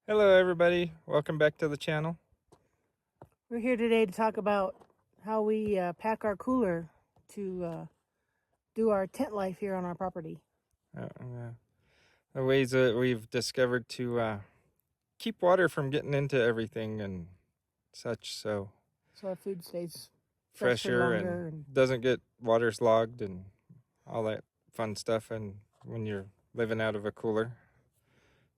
Hello everybody, welcome back to the channel. We're here today to talk about how we pack our cooler to do our tent life here on our property. The ways that we've discovered to keep water from getting into everything and such, so our food stays fresher longer and doesn't get waterlogged and all that fun stuff and when you're living out of a cooler.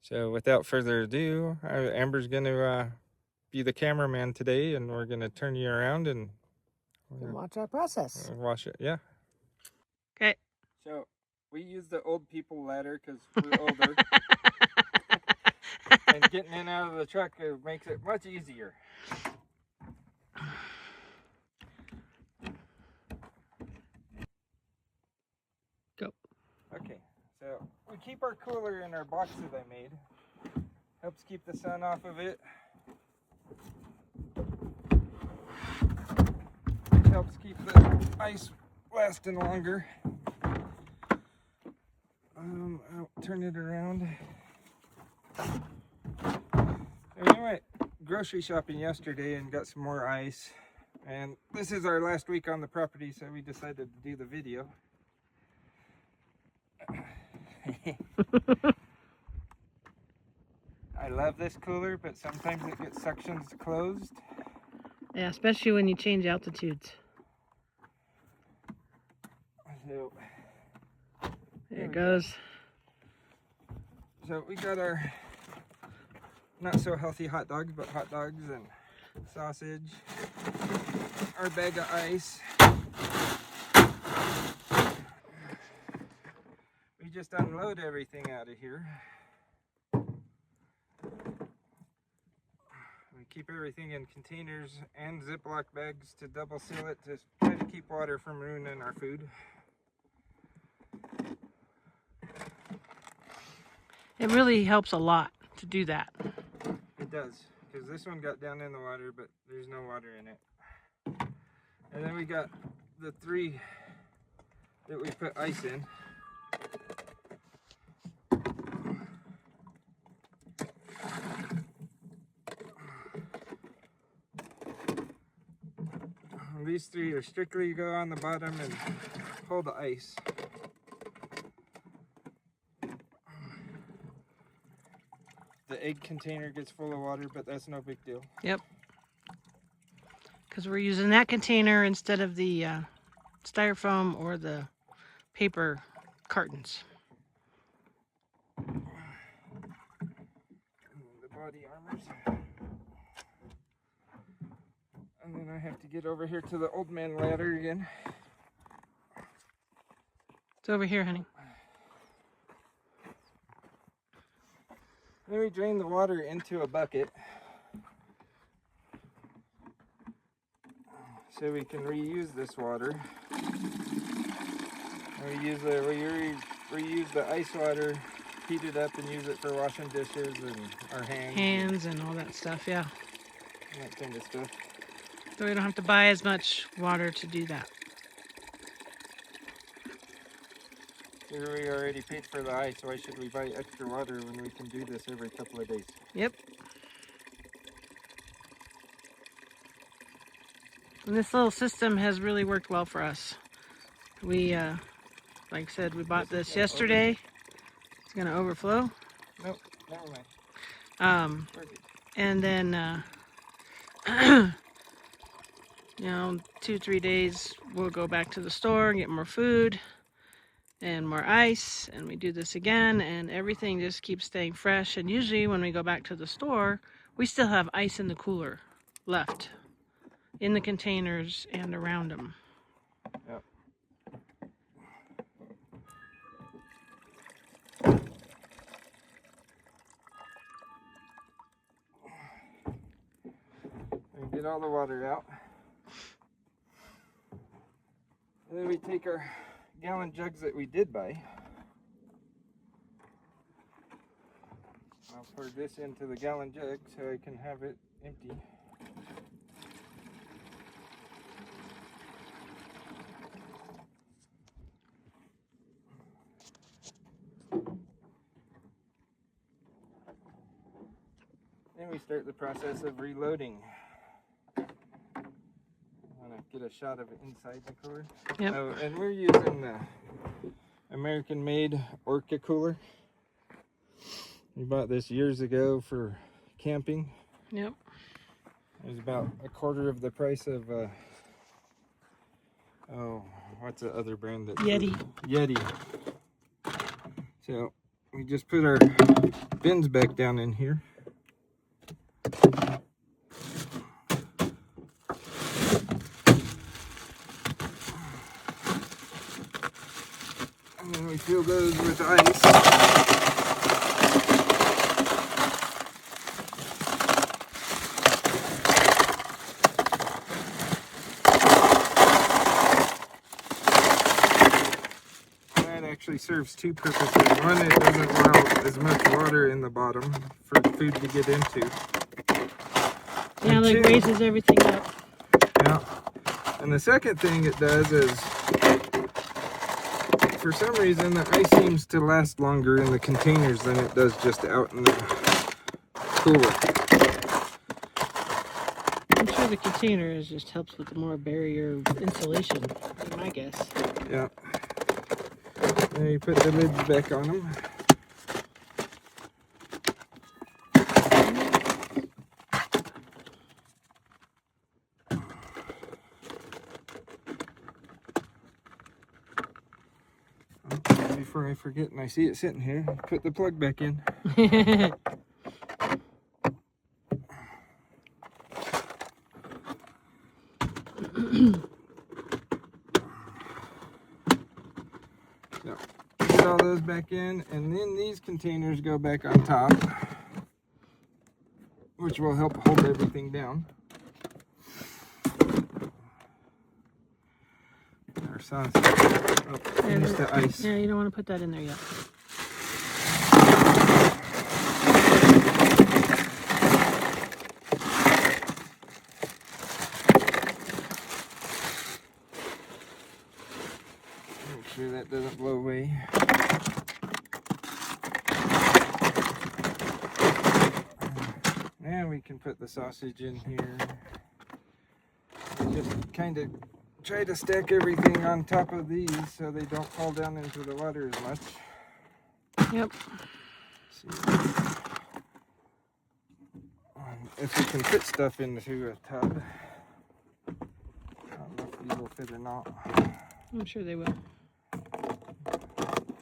So without further ado, Amber's going to be the cameraman today, and we're going to turn you around and watch our process. Watch it, yeah. Okay. So we use the old people ladder because we're older. And getting in and out of the truck makes it much easier. Go. Okay, so we keep our cooler in our box that I made. Helps keep the sun off of it. Helps keep the ice lasting longer. I'll turn it around. We went grocery shopping yesterday and got some more ice. And this is our last week on the property, so we decided to do the video. I love this cooler, but sometimes it gets sections closed. Yeah, especially when you change altitudes. So, there it goes. So we got our not so healthy hot dogs, but hot dogs and sausage, our bag of ice. We just unload everything out of here. We keep everything in containers and Ziploc bags to double seal it to try to keep water from ruining our food. It really helps a lot to do that. It does, because this one got down in the water, but there's no water in it. And then we got the 3 that we put ice in. And these 3 are strictly go on the bottom and hold the ice. The egg container gets full of water, but that's no big deal. Yep. Because we're using that container instead of the styrofoam or the paper cartons. The body armors. And then I have to get over here to the old man ladder again. It's over here, honey. Then we drain the water into a bucket so we can reuse this water. And we reuse the ice water, heat it up, and use it for washing dishes and our hands and all that stuff, yeah. That kind of stuff. So we don't have to buy as much water to do that. Here we already paid for the ice, why should we buy extra water when we can do this every couple of days? Yep. And this little system has really worked well for us. We, like I said, we bought this yesterday. It's going to overflow. Nope, never mind. And then, 2-3 days, we'll go back to the store and get more food and more ice, and we do this again, and everything just keeps staying fresh. And usually when we go back to the store, we still have ice in the cooler left in the containers and around them. Yep. And get all the water out. And then we take our gallon jugs that we did buy. I'll pour this into the gallon jug so I can have it empty. we start the process of reloading. I want to get a shot of it inside the cooler. Yep. Oh, and we're using the American-made Orca cooler. We bought this years ago for camping. Yep. It was about a quarter of the price of what's the other brand that Yeti. So we just put our bins back down in here. And then we fill those with ice. Actually serves two purposes. One, it doesn't allow as much water in the bottom for food to get into. Yeah, and like two, raises everything up. Yeah. And the second thing it does is, for some reason, the ice seems to last longer in the containers than it does just out in the cooler. I'm sure the container just helps with the more barrier insulation, is my guess. Yeah. Now you put the lids back on them. Before I forget and I see it sitting here, put the plug back in. So, put all those back in, and then these containers go back on top, which will help hold everything down. Our sauce. Oh, finish the ice. Yeah, you don't want to put that in there yet. Make sure that doesn't blow away. Now we can put the sausage in here. Just kind of try to stack everything on top of these so they don't fall down into the water as much. Yep. If we can fit stuff into a tub. I don't know if these will fit or not. I'm sure they will.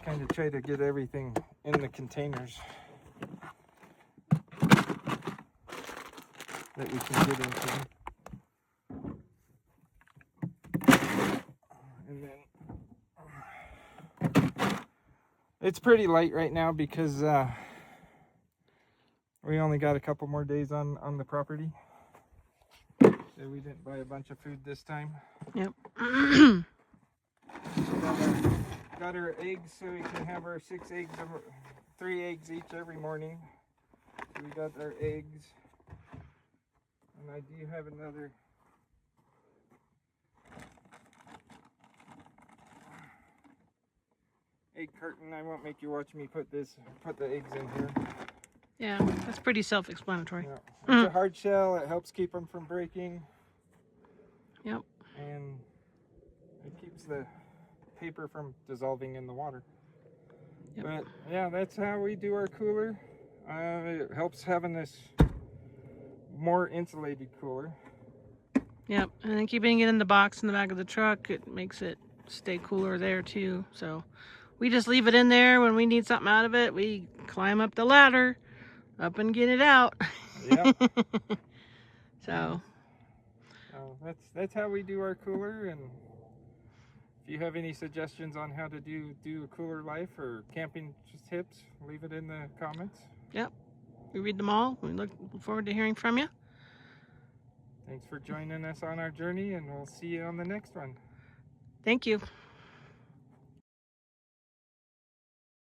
Kind of try to get everything in the containers that we can get into. And then it's pretty light right now because we only got a couple more days on the property. So we didn't buy a bunch of food this time. Yep. Got our eggs so we can have our 6 eggs, 3 eggs each every morning. So we got our eggs. And I do have another egg carton. I won't make you watch me put the eggs in here. Yeah, that's pretty self-explanatory. Yeah. It's a hard shell. It helps keep them from breaking. Yep. And it keeps the paper from dissolving in the water. Yep. But yeah, that's how we do our cooler. It helps having this more insulated cooler. Yep, and then keeping it in the box in the back of the truck, it makes it stay cooler there too. So we just leave it in there. When we need something out of it, we climb up the ladder, up and get it out. Yep. So that's how we do our cooler. And if you have any suggestions on how to do a cooler life or camping tips, leave it in the comments. Yep, we read them all. We look forward to hearing from you. Thanks for joining us on our journey, and we'll see you on the next one. Thank you.